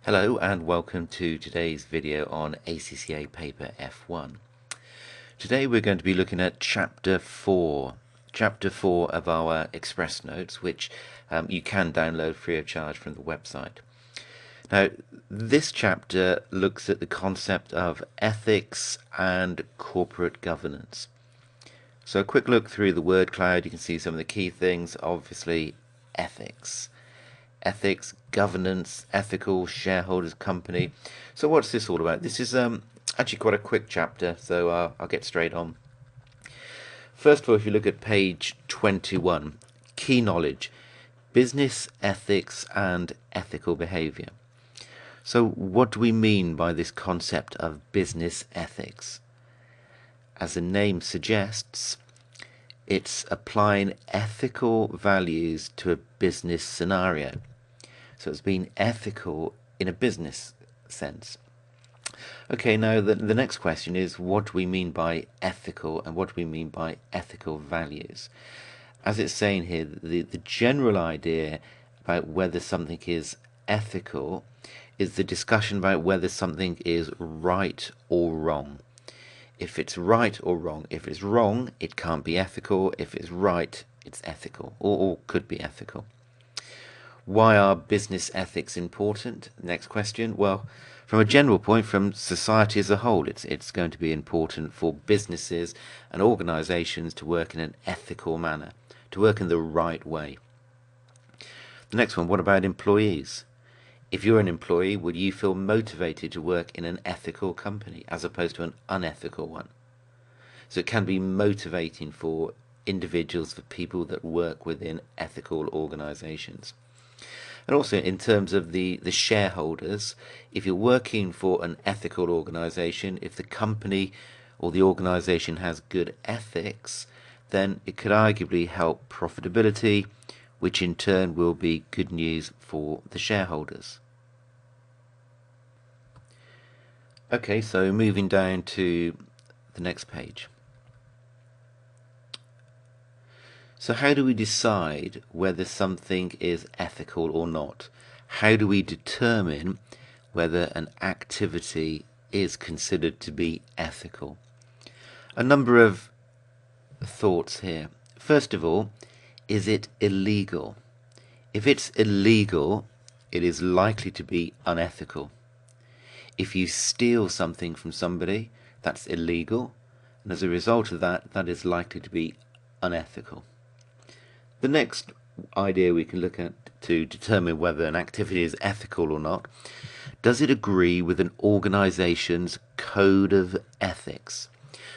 Hello and welcome to today's video on ACCA paper F1. Today we're going to be looking at chapter 4 of our Express Notes, which you can download free of charge from the website. Now, this chapter looks at the concept of ethics and corporate governance. So a quick look through the word cloud, you can see some of the key things. Obviously, ethics, governance, ethical, shareholders, company. So what's this all about? This is actually quite a quick chapter, so I'll get straight on. First of all, if you look at page 21, key knowledge, business ethics and ethical behavior. So what do we mean by this concept of business ethics? As the name suggests, it's applying ethical values to a business scenario. So it's being ethical in a business sense. Okay, now the next question is, what do we mean by ethical and what do we mean by ethical values? As it's saying here, the general idea about whether something is ethical is the discussion about whether something is right or wrong. If it's right or wrong. If it's wrong, it can't be ethical. If it's right, it's ethical, or could be ethical. Why are business ethics important? Next question. Well, from a general point, from society as a whole, it's going to be important for businesses and organizations to work in an ethical manner, to work in the right way. The next one, what about employees? If you're an employee, would you feel motivated to work in an ethical company as opposed to an unethical one? So it can be motivating for individuals, for people that work within ethical organizations. And also in terms of the shareholders, if you're working for an ethical organization, if the company or the organization has good ethics, then it could arguably help profitability, which in turn will be good news for the shareholders. Okay, so moving down to the next page. So how do we decide whether something is ethical or not? How do we determine whether an activity is considered to be ethical? A number of thoughts here. First of all, is it illegal? If it's illegal, it is likely to be unethical. If you steal something from somebody, that's illegal, and as a result of that, that is likely to be unethical. The next idea we can look at to determine whether an activity is ethical or not, does it agree with an organization's code of ethics?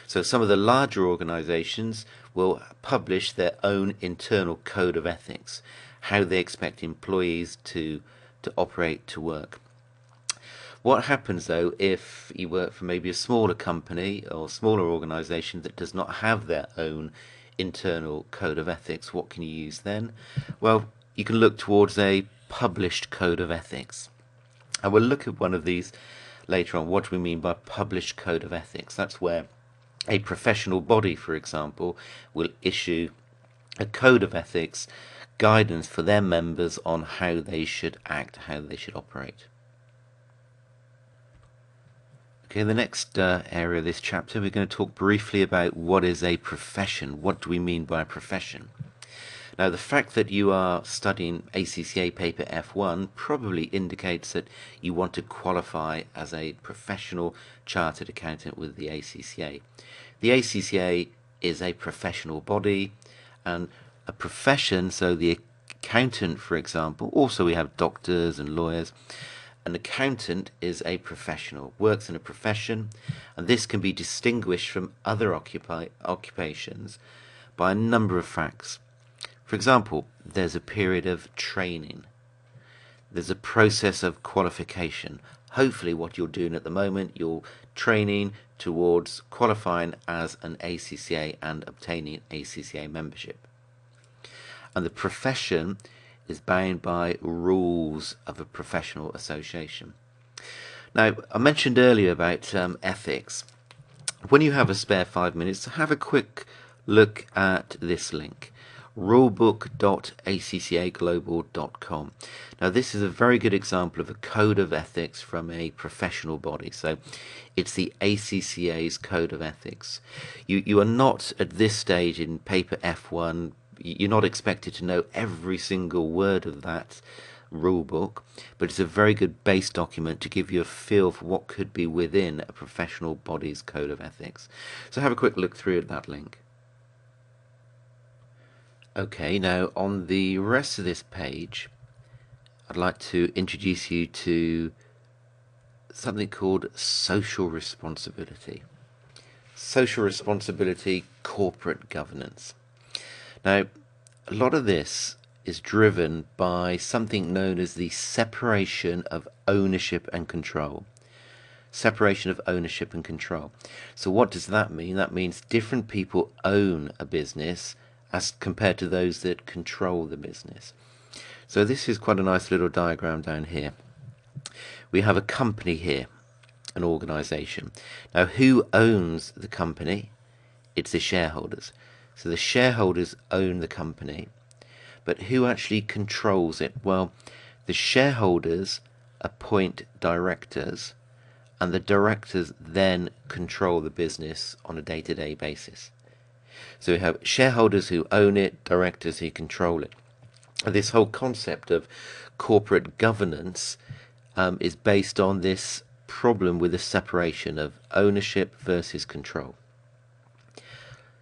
So some of the larger organizations will publish their own internal code of ethics, how they expect employees to operate, to work. What happens though if you work for maybe a smaller company or smaller organization that does not have their own internal code of ethics? What can you use then? Well, you can look towards a published code of ethics. And we'll look at one of these later on. What do we mean by published code of ethics? That's where a professional body, for example, will issue a code of ethics, guidance for their members on how they should act, how they should operate. Okay, the next area of this chapter, we're going to talk briefly about what is a profession. What do we mean by a profession? Now, the fact that you are studying ACCA paper F1 probably indicates that you want to qualify as a professional chartered accountant with the ACCA. The ACCA is a professional body and a profession, so the accountant, for example, also we have doctors and lawyers. An accountant is a professional, works in a profession, and this can be distinguished from other occupations by a number of facts. For example, there's a period of training. There's a process of qualification. Hopefully what you're doing at the moment, you're training towards qualifying as an ACCA and obtaining ACCA membership. And the profession is bound by rules of a professional association. Now, I mentioned earlier about ethics. When you have a spare 5 minutes, have a quick look at this link. rulebook.accaglobal.com. Now this is a very good example of a code of ethics from a professional body. So it's the ACCA's code of ethics. You are not at this stage in paper F1, you're not expected to know every single word of that rule book, but it's a very good base document to give you a feel for what could be within a professional body's code of ethics. So have a quick look through at that link. Okay, now on the rest of this page, I'd like to introduce you to something called social responsibility. Social responsibility, corporate governance. Now, a lot of this is driven by something known as the separation of ownership and control. Separation of ownership and control. So what does that mean? That means different people own a business as compared to those that control the business. So this is quite a nice little diagram down here. We have a company here, an organization. Now who owns the company? It's the shareholders. So the shareholders own the company, but who actually controls it? Well, the shareholders appoint directors, and the directors then control the business on a day-to-day basis. So we have shareholders who own it, directors who control it. And this whole concept of corporate governance is based on this problem with the separation of ownership versus control.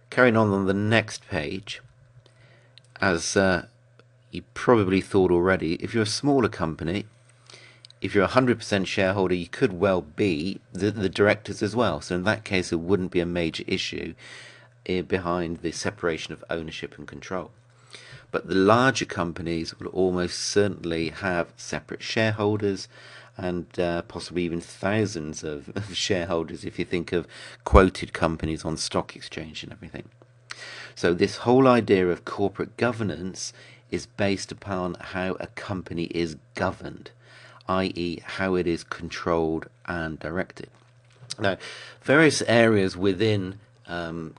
Carrying on the next page, as you probably thought already, if you're a smaller company, if you're a 100% shareholder, you could well be the directors as well. So in that case, it wouldn't be a major issue behind the separation of ownership and control. But the larger companies will almost certainly have separate shareholders and possibly even thousands of shareholders if you think of quoted companies on stock exchange and everything. So this whole idea of corporate governance is based upon how a company is governed, i.e. how it is controlled and directed. Now, various areas within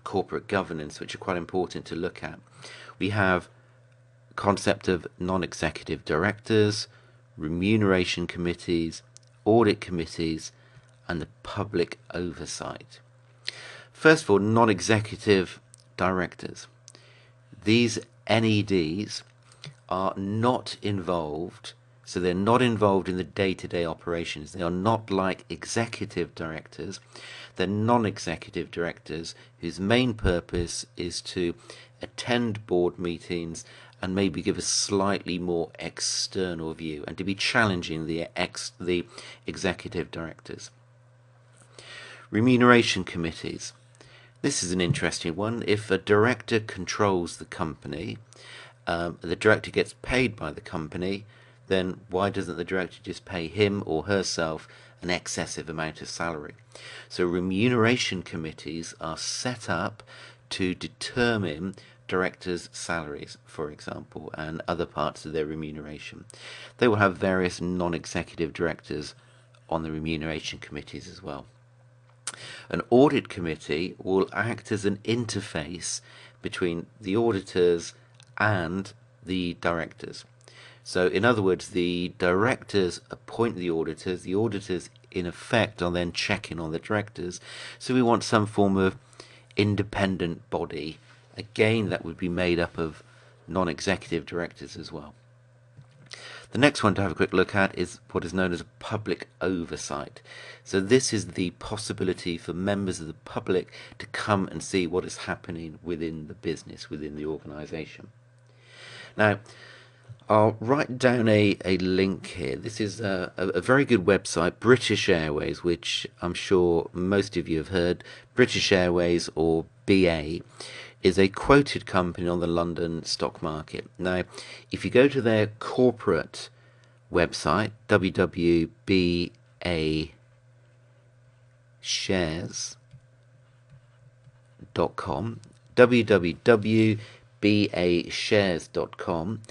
corporate governance which are quite important to look at. We have concept of non-executive directors, remuneration committees, audit committees, and the public oversight. First of all, non-executive directors. These NEDs are not involved, so they're not involved in the day-to-day operations. They are not like executive directors. They're non-executive directors whose main purpose is to attend board meetings and maybe give a slightly more external view and to be challenging the executive directors. Remuneration committees. This is an interesting one. If a director controls the company, the director gets paid by the company, then why doesn't the director just pay him or herself an excessive amount of salary? So remuneration committees are set up to determine directors' salaries, for example, and other parts of their remuneration. They will have various non-executive directors on the remuneration committees as well. An audit committee will act as an interface between the auditors and the directors. So in other words, the directors appoint the auditors in effect are then checking on the directors. So we want some form of independent body. Again, that would be made up of non-executive directors as well. The next one to have a quick look at is what is known as public oversight. So this is the possibility for members of the public to come and see what is happening within the business, within the organisation. Now, I'll write down a link here. This is a very good website, British Airways, which I'm sure most of you have heard. British Airways, or BA, is a quoted company on the London stock market. Now, if you go to their corporate website, www.bashares.com, www.bashares.com,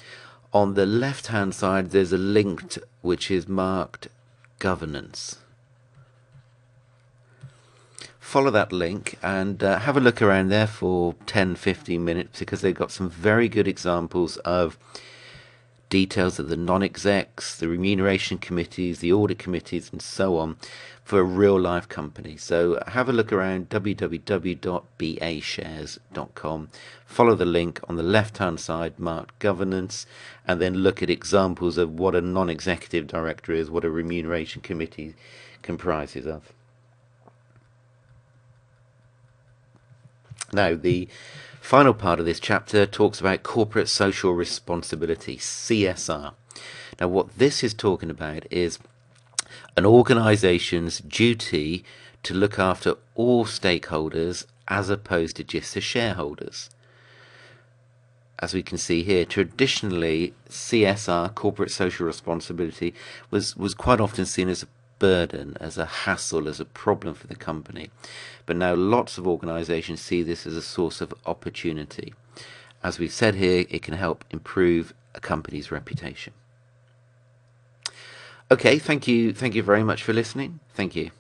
on the left hand side there's a link which is marked governance. follow that link and have a look around there for 10-15 minutes, because they've got some very good examples of details of the non-execs, the remuneration committees, the audit committees, and so on for a real-life company. So have a look around www.bashares.com. Follow the link on the left-hand side marked governance, and then look at examples of what a non-executive director is, what a remuneration committee comprises of. Now, the final part of this chapter talks about corporate social responsibility, CSR. Now, what this is talking about is an organisation's duty to look after all stakeholders as opposed to just the shareholders. As we can see here, traditionally CSR, corporate social responsibility, was quite often seen as a burden, as a hassle, as a problem for the company. But now lots of organisations see this as a source of opportunity. As we've said here, it can help improve a company's reputation. Okay, thank you very much for listening. Thank you.